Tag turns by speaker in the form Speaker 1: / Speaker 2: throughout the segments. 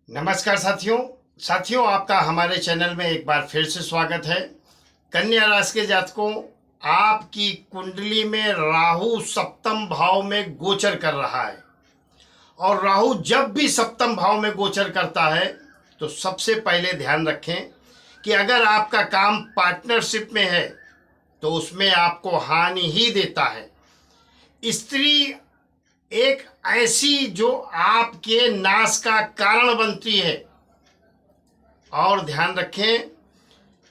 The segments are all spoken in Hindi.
Speaker 1: नमस्कार साथियों आपका हमारे चैनल में एक बार फिर से स्वागत है। कन्या राशि के जातकों, आपकी कुंडली में राहु सप्तम भाव में गोचर कर रहा है और राहु जब भी सप्तम भाव में गोचर करता है तो सबसे पहले ध्यान रखें कि अगर आपका काम पार्टनरशिप में है तो उसमें आपको हानि ही देता है। स्त्री एक ऐसी जो आपके नाश का कारण बनती है। और ध्यान रखें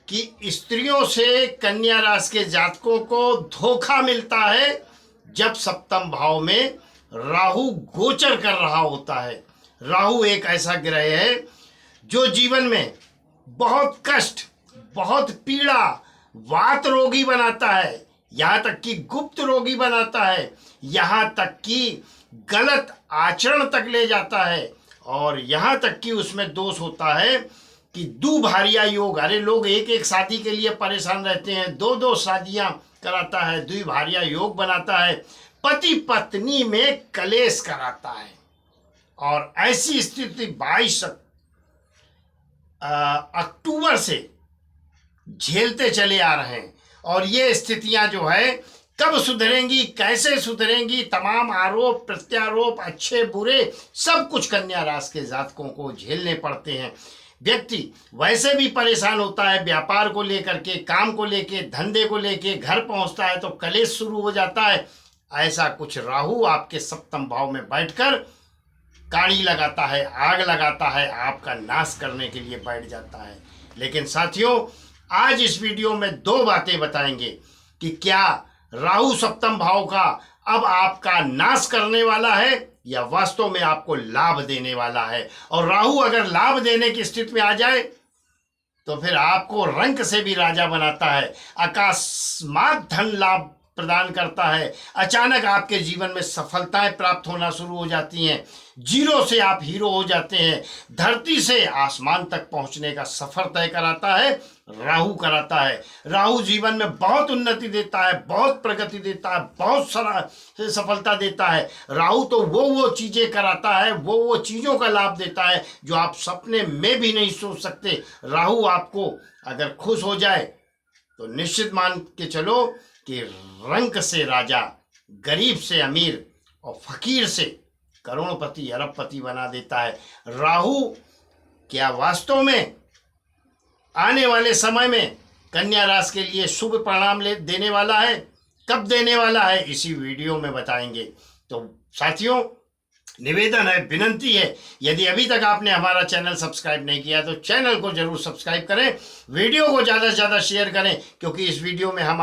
Speaker 1: कि स्त्रियों से कन्या राशि के जातकों को धोखा मिलता है जब सप्तम भाव में राहु गोचर कर रहा होता है। राहु एक ऐसा ग्रह है जो जीवन में बहुत कष्ट, बहुत पीड़ा, वात रोगी बनाता है, यहाँ तक कि गुप्त रोगी बनाता है, यहाँ तक कि गलत आचरण तक ले जाता है और यहाँ तक कि उसमें दोष होता है कि दुभारिया योग। अरे लोग एक एक शादी के लिए परेशान रहते हैं, दो दो शादियां कराता है, द्विभारिया योग बनाता है, पति पत्नी में कलेश कराता है। और ऐसी स्थिति 22 अक्टूबर से झेलते चले आ रहे हैं और ये स्थितियां जो है कब सुधरेंगी, कैसे सुधरेंगी, तमाम आरोप प्रत्यारोप अच्छे बुरे सब कुछ कन्या राशि के जातकों को झेलने पड़ते हैं। व्यक्ति वैसे भी परेशान होता है, व्यापार को लेकर के, काम को लेके, धंधे को लेके, घर पहुंचता है तो कलेश शुरू हो जाता है। ऐसा कुछ राहु आपके सप्तम भाव में बैठकर काड़ी लगाता है, आग लगाता है, आपका नाश करने के लिए बैठ जाता है। लेकिन साथियों, आज इस वीडियो में दो बातें बताएंगे कि क्या राहु सप्तम भाव का अब आपका नाश करने वाला है या वास्तव में आपको लाभ देने वाला है। और राहु अगर लाभ देने की स्थिति में आ जाए तो फिर आपको रंक से भी राजा बनाता है, अकस्मात धन लाभ प्रदान करता है, अचानक आपके जीवन में सफलताएं प्राप्त होना शुरू हो जाती हैं, जीरो से आप हीरो हो जाते हैं, धरती से आसमान तक पहुंचने का सफर तय कराता है, राहु कराता है। राहु जीवन में बहुत उन्नति देता है, बहुत प्रगति देता है, बहुत सारा सफलता देता है। राहु तो वो चीजें कराता है, वो चीजों का लाभ देता है जो आप सपने में भी नहीं सोच सकते। राहु आपको अगर खुश हो जाए तो निश्चित मान के चलो कि रंक से राजा, गरीब से अमीर और फकीर से करोड़पति अरबपति बना देता है। राहु क्या वास्तव में आने वाले समय में कन्या राशि के लिए शुभ परिणाम देने वाला है? कब देने वाला है, इसी वीडियो में बताएंगे। तो साथियों, निवेदन है, विनंती है, यदि अभी तक आपने हमारा चैनल सब्सक्राइब नहीं किया तो चैनल को जरूर सब्सक्राइब करें, वीडियो को ज़्यादा से ज़्यादा शेयर करें, क्योंकि इस वीडियो में हम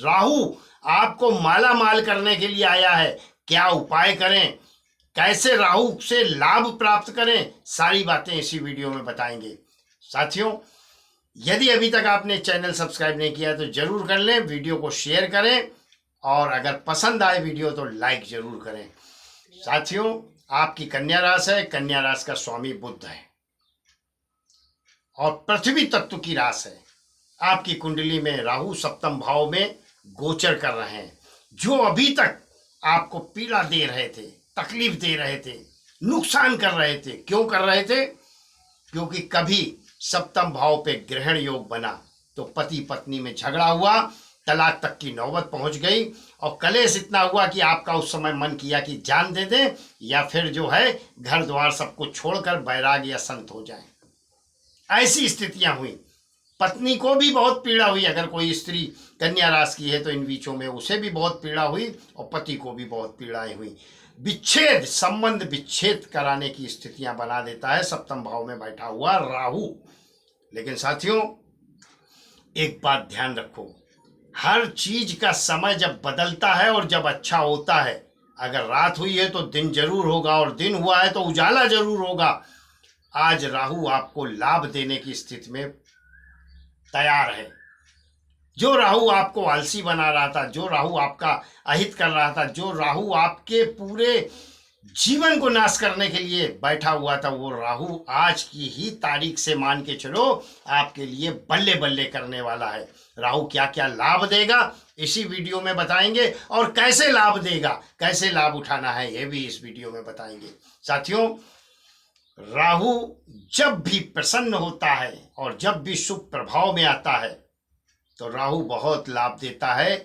Speaker 1: राहु आपको माला माल करने के लिए आया है। क्या उपाय करें, कैसे राहु से लाभ प्राप्त करें, सारी बातें इसी वीडियो में बताएंगे। साथियों, यदि अभी तक आपने चैनल सब्सक्राइब नहीं किया तो जरूर कर लें, वीडियो को शेयर करें और अगर पसंद आए वीडियो तो लाइक जरूर करें। साथियों, आपकी कन्या राशि है, कन्या राशि का स्वामी बुध है और पृथ्वी तत्व की राशि है। आपकी कुंडली में राहु सप्तम भाव में गोचर कर रहे हैं, जो अभी तक आपको पीड़ा दे रहे थे, तकलीफ दे रहे थे, नुकसान कर रहे थे। क्यों कर रहे थे? क्योंकि कभी सप्तम भाव पे ग्रहण योग बना तो पति पत्नी में झगड़ा हुआ, तलाक तक की नौबत पहुंच गई और कलेश इतना हुआ कि आपका उस समय मन किया कि जान दे दें या फिर जो है घर द्वार सब कुछ छोड़कर बैराग या संत हो जाएं। ऐसी स्थितियां हुई। पत्नी को भी बहुत पीड़ा हुई, अगर कोई स्त्री कन्या राशि की है तो इन बीचों में उसे भी बहुत पीड़ा हुई और पति को भी बहुत पीड़ाएं हुई। विच्छेद, संबंध विच्छेद कराने की स्थितियां बना देता है सप्तम भाव में बैठा हुआ राहु। लेकिन साथियों, एक बात ध्यान रखो, हर चीज का समय जब बदलता है और जब अच्छा होता है, अगर रात हुई है तो दिन जरूर होगा और दिन हुआ है तो उजाला जरूर होगा। आज राहु आपको लाभ देने की स्थिति में तैयार है। जो राहु आपको आलसी बना रहा था, जो राहु आपका अहित कर रहा था, जो राहु आपके पूरे जीवन को नाश करने के लिए बैठा हुआ था, वो राहु आज की ही तारीख से मान के चलो आपके लिए बल्ले बल्ले करने वाला है। राहु क्या क्या लाभ देगा इसी वीडियो में बताएंगे और कैसे लाभ देगा, कैसे लाभ उठाना है, ये भी इस वीडियो में बताएंगे। साथियों, राहु जब भी प्रसन्न होता है और जब भी शुभ प्रभाव में आता है तो राहु बहुत लाभ देता है,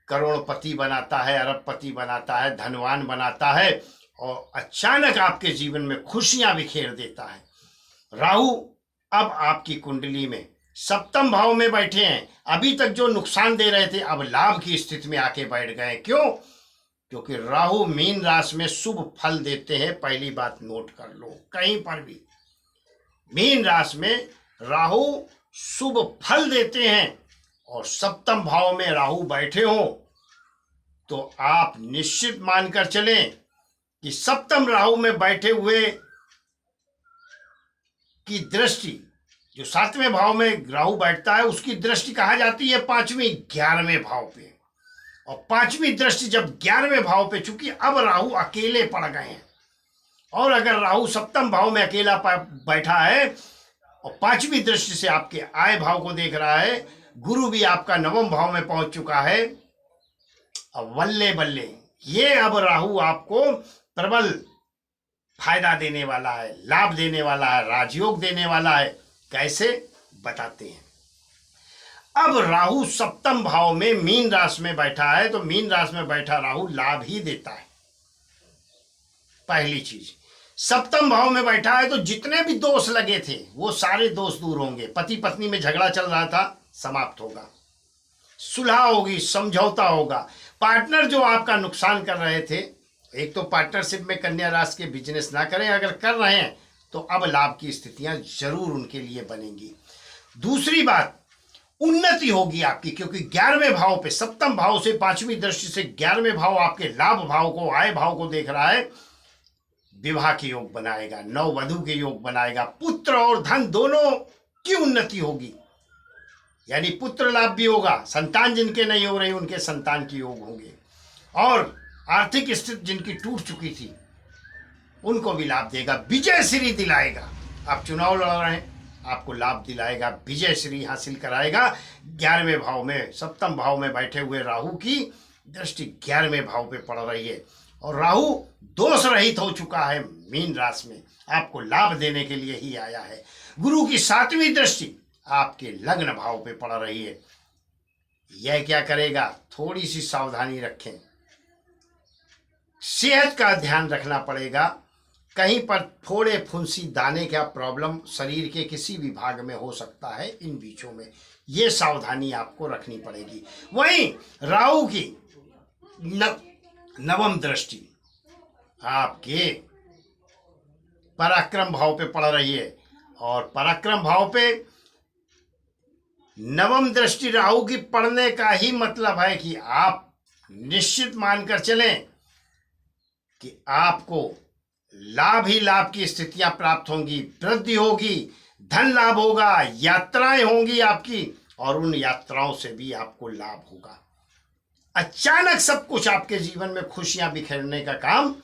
Speaker 1: करोड़पति बनाता है, अरबपति बनाता है, धनवान बनाता है और अचानक आपके जीवन में खुशियां बिखेर देता है। राहु अब आपकी कुंडली में सप्तम भाव में बैठे हैं। अभी तक जो नुकसान दे रहे थे अब लाभ की स्थिति में आके बैठ गए। क्यों? क्योंकि राहु मीन राशि में शुभ फल देते हैं। पहली बात नोट कर लो, कहीं पर भी मीन राशि में राहु शुभ फल देते हैं और सप्तम भाव में राहु बैठे हो तो आप निश्चित मानकर चलें कि सप्तम राहु में बैठे हुए की दृष्टि, जो सातवें भाव में राहु बैठता है उसकी दृष्टि कहा जाती है पांचवें 11वें भाव पे, और पांचवी दृष्टि जब 11वें भाव पे, चूंकि अब राहु अकेले पड़ गए हैं और अगर राहु सप्तम भाव में अकेला बैठा है और पांचवी दृष्टि से आपके आय भाव को देख रहा है, गुरु भी आपका नवम भाव में पहुंच चुका है। अब बल्ले बल्ले ये अब राहु आपको प्रबल फायदा देने वाला है, लाभ देने वाला है, राजयोग देने वाला है। कैसे बताते हैं। अब राहु सप्तम भाव में मीन राशि में बैठा है तो मीन राशि में बैठा राहु लाभ ही देता है। पहली चीज, सप्तम भाव में बैठा है तो जितने भी दोष लगे थे वो सारे दोष दूर होंगे। पति पत्नी में झगड़ा चल रहा था, समाप्त होगा, सुलह होगी, समझौता होगा। पार्टनर जो आपका नुकसान कर रहे थे, एक तो पार्टनरशिप में कन्या राशि के बिजनेस ना करें, अगर कर रहे हैं तो अब लाभ की स्थितियां जरूर उनके लिए बनेंगी। दूसरी बात, उन्नति होगी आपकी, क्योंकि 11वें भाव पे सप्तम भाव से पांचवी दृष्टि से 11वें भाव आपके लाभ भाव को, आय भाव को देख रहा है। विवाह के योग बनाएगा, नववधु के योग बनाएगा, पुत्र और धन दोनों की उन्नति होगी, यानी पुत्र लाभ भी होगा। संतान जिनके नहीं हो रही उनके संतान के योग होंगे और आर्थिक स्थिति जिनकी टूट चुकी थी उनको भी लाभ देगा, विजय श्री दिलाएगा। आप चुनाव लड़ रहे हैं, आपको लाभ दिलाएगा, विजय श्री हासिल कराएगा। 11वें भाव में, सप्तम भाव में बैठे हुए राहु की दृष्टि 11वें भाव पे पड़ रही है और राहु दोष रहित हो चुका है मीन राशि में, आपको लाभ देने के लिए ही आया है। गुरु की 7वीं दृष्टि आपके लग्न भाव पे पड़ रही है। यह क्या करेगा? थोड़ी सी सावधानी रखें, सेहत का ध्यान रखना पड़ेगा। कहीं पर फोड़े फुंसी दाने का प्रॉब्लम शरीर के किसी भी भाग में हो सकता है इन बीचों में, ये सावधानी आपको रखनी पड़ेगी। वहीं राहु की नवम दृष्टि आपके पराक्रम भाव पे पड़ रही है और पराक्रम भाव पे नवम दृष्टि राहु की पड़ने का ही मतलब है कि आप निश्चित मानकर चलें कि आपको लाभ ही लाभ की स्थितियां प्राप्त होंगी, वृद्धि होगी, धन लाभ होगा, यात्राएं होंगी आपकी और उन यात्राओं से भी आपको लाभ होगा। अचानक सब कुछ आपके जीवन में खुशियां बिखेरने का काम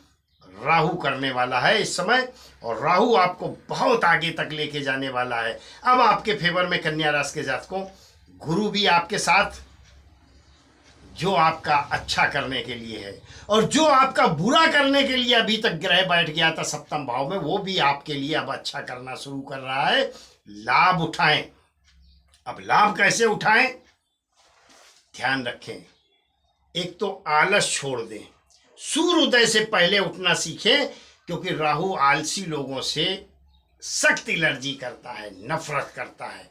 Speaker 1: राहु करने वाला है इस समय और राहु आपको बहुत आगे तक लेके जाने वाला है। अब आपके फेवर में कन्या राशि के जातकों, गुरु भी आपके साथ, जो आपका अच्छा करने के लिए है और जो आपका बुरा करने के लिए अभी तक ग्रह बैठ गया था सप्तम भाव में, वो भी आपके लिए अब अच्छा करना शुरू कर रहा है। लाभ उठाएं। अब लाभ कैसे उठाएं? ध्यान रखें, एक तो आलस छोड़ दें, सूर्योदय से पहले उठना सीखें, क्योंकि राहु आलसी लोगों से सख्त एलर्जी करता है, नफरत करता है।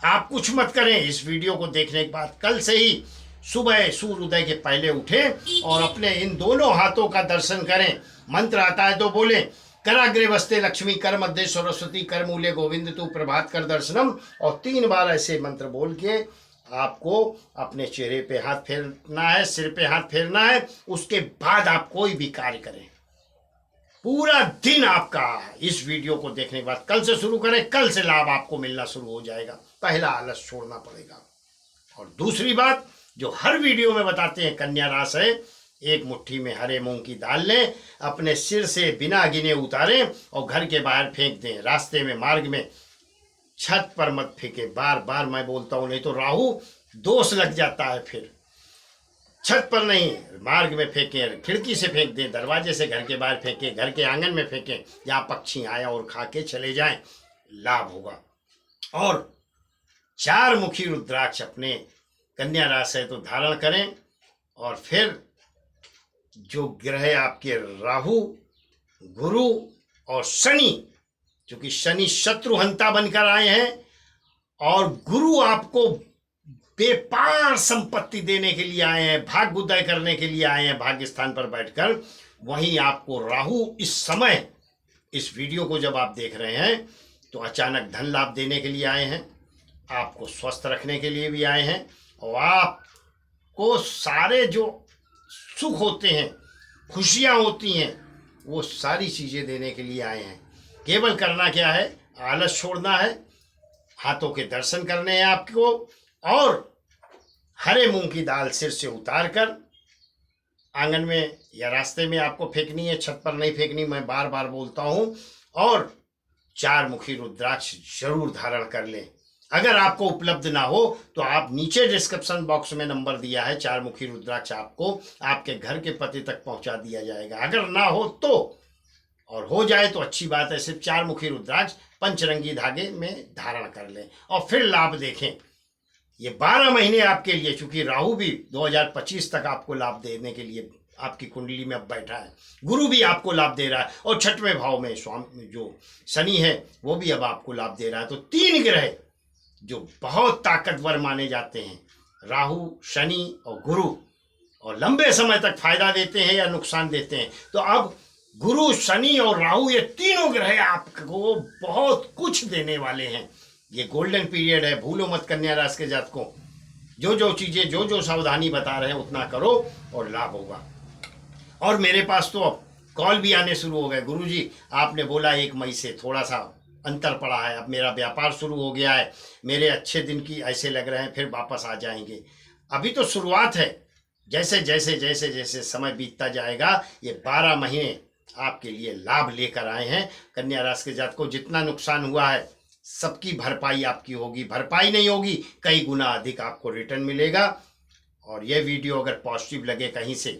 Speaker 1: आप कुछ मत करें, इस वीडियो को देखने के बाद कल से ही सुबह सूर्योदय के पहले उठें और अपने इन दोनों हाथों का दर्शन करें। मंत्र आता है तो बोले, कराग्रे वस्ते लक्ष्मी, कर मध्य सरस्वती, कर मूले गोविंद तू प्रभात कर दर्शनम, और 3 बार ऐसे मंत्र बोल के आपको अपने चेहरे पे हाथ फेरना है, सिर पे हाथ फेरना है। उसके बाद आप कोई भी कार्य करें, पूरा दिन आपका इस वीडियो को देखने के बाद कल से शुरू करें, कल से लाभ आपको मिलना शुरू हो जाएगा। पहला आलस छोड़ना पड़ेगा। और दूसरी बात जो हर वीडियो में बताते हैं, कन्या राशि है, एक मुट्ठी में हरे मूंग की दाल लें, अपने सिर से बिना गिने उतारें और घर के बाहर फेंक दें, रास्ते में, मार्ग में, छत पर मत फेंके। बार बार मैं बोलता हूं, नहीं तो राहु दोष लग जाता है। फिर छत पर नहीं, मार्ग में फेंकें, खिड़की से फेंक दें, दरवाजे से घर के बाहर फेंकें, घर के आंगन में फेंकें, जहाँ पक्षी आए और खा के चले जाएं, लाभ होगा। और 4 मुखी रुद्राक्ष अपने कन्या राशि है तो धारण करें। और फिर जो ग्रह आपके राहु, गुरु और शनि, क्योंकि शनि शत्रुहंता बनकर आए हैं और गुरु आपको बेपार संपत्ति देने के लिए आए हैं, भाग्य उदय करने के लिए आए हैं भाग्य स्थान पर बैठकर। वहीं आपको राहु इस समय, इस वीडियो को जब आप देख रहे हैं तो अचानक धन लाभ देने के लिए आए हैं, आपको स्वस्थ रखने के लिए भी आए हैं, और आपको सारे जो सुख होते हैं, खुशियां होती हैं, वो सारी चीज़ें देने के लिए आए हैं। केवल करना क्या है, आलस छोड़ना है, हाथों के दर्शन करने हैं आपको, और हरे मूंग की दाल सिर से उतार कर आंगन में या रास्ते में आपको फेंकनी है, छत पर नहीं फेंकनी, मैं बार बार बोलता हूँ। और 4 मुखी रुद्राक्ष जरूर धारण कर लें। अगर आपको उपलब्ध ना हो तो आप नीचे डिस्क्रिप्शन बॉक्स में नंबर दिया है, 4 मुखी रुद्राक्ष आपको आपके घर के पते तक पहुंचा दिया जाएगा। अगर ना हो तो, और हो जाए तो अच्छी बात है, सिर्फ 4 मुखी रुद्राक्ष पंचरंगी धागे में धारण कर लें और फिर लाभ देखें। ये 12 महीने आपके लिए, चूंकि राहु भी 2025 तक आपको लाभ देने के लिए आपकी कुंडली में अब बैठा है, गुरु भी आपको लाभ दे रहा है, और 6वें भाव में स्वामी जो शनि है वो भी अब आपको लाभ दे रहा है। तो 3 ग्रह जो बहुत ताकतवर माने जाते हैं, राहु, शनि और गुरु, और लंबे समय तक फायदा देते हैं या नुकसान देते हैं। तो अब गुरु, शनि और राहु, ये तीनों ग्रह आपको बहुत कुछ देने वाले हैं। ये गोल्डन पीरियड है, भूलो मत कन्या राशि के जातकों। जो चीजें, जो सावधानी बता रहे हैं उतना करो और लाभ होगा। और मेरे पास तो अब कॉल भी आने शुरू हो गए, गुरुजी आपने बोला 1 मई से थोड़ा सा अंतर पड़ा है, अब मेरा व्यापार शुरू हो गया है, मेरे अच्छे दिन की ऐसे लग रहे हैं, फिर वापस आ जाएंगे। अभी तो शुरुआत है, जैसे जैसे जैसे जैसे समय बीतता जाएगा, ये 12 महीने आपके लिए लाभ लेकर आए हैं। कन्या राशि के जातकों, जितना नुकसान हुआ है सबकी भरपाई आपकी होगी, भरपाई नहीं होगी, कई गुना अधिक आपको रिटर्न मिलेगा। और यह वीडियो अगर पॉजिटिव लगे कहीं से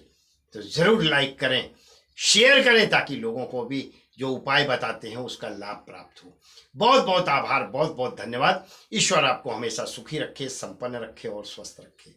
Speaker 1: तो ज़रूर लाइक करें, शेयर करें, ताकि लोगों को भी जो उपाय बताते हैं उसका लाभ प्राप्त हो। बहुत बहुत आभार, बहुत बहुत धन्यवाद। ईश्वर आपको हमेशा सुखी रखे, संपन्न रखे और स्वस्थ रखे।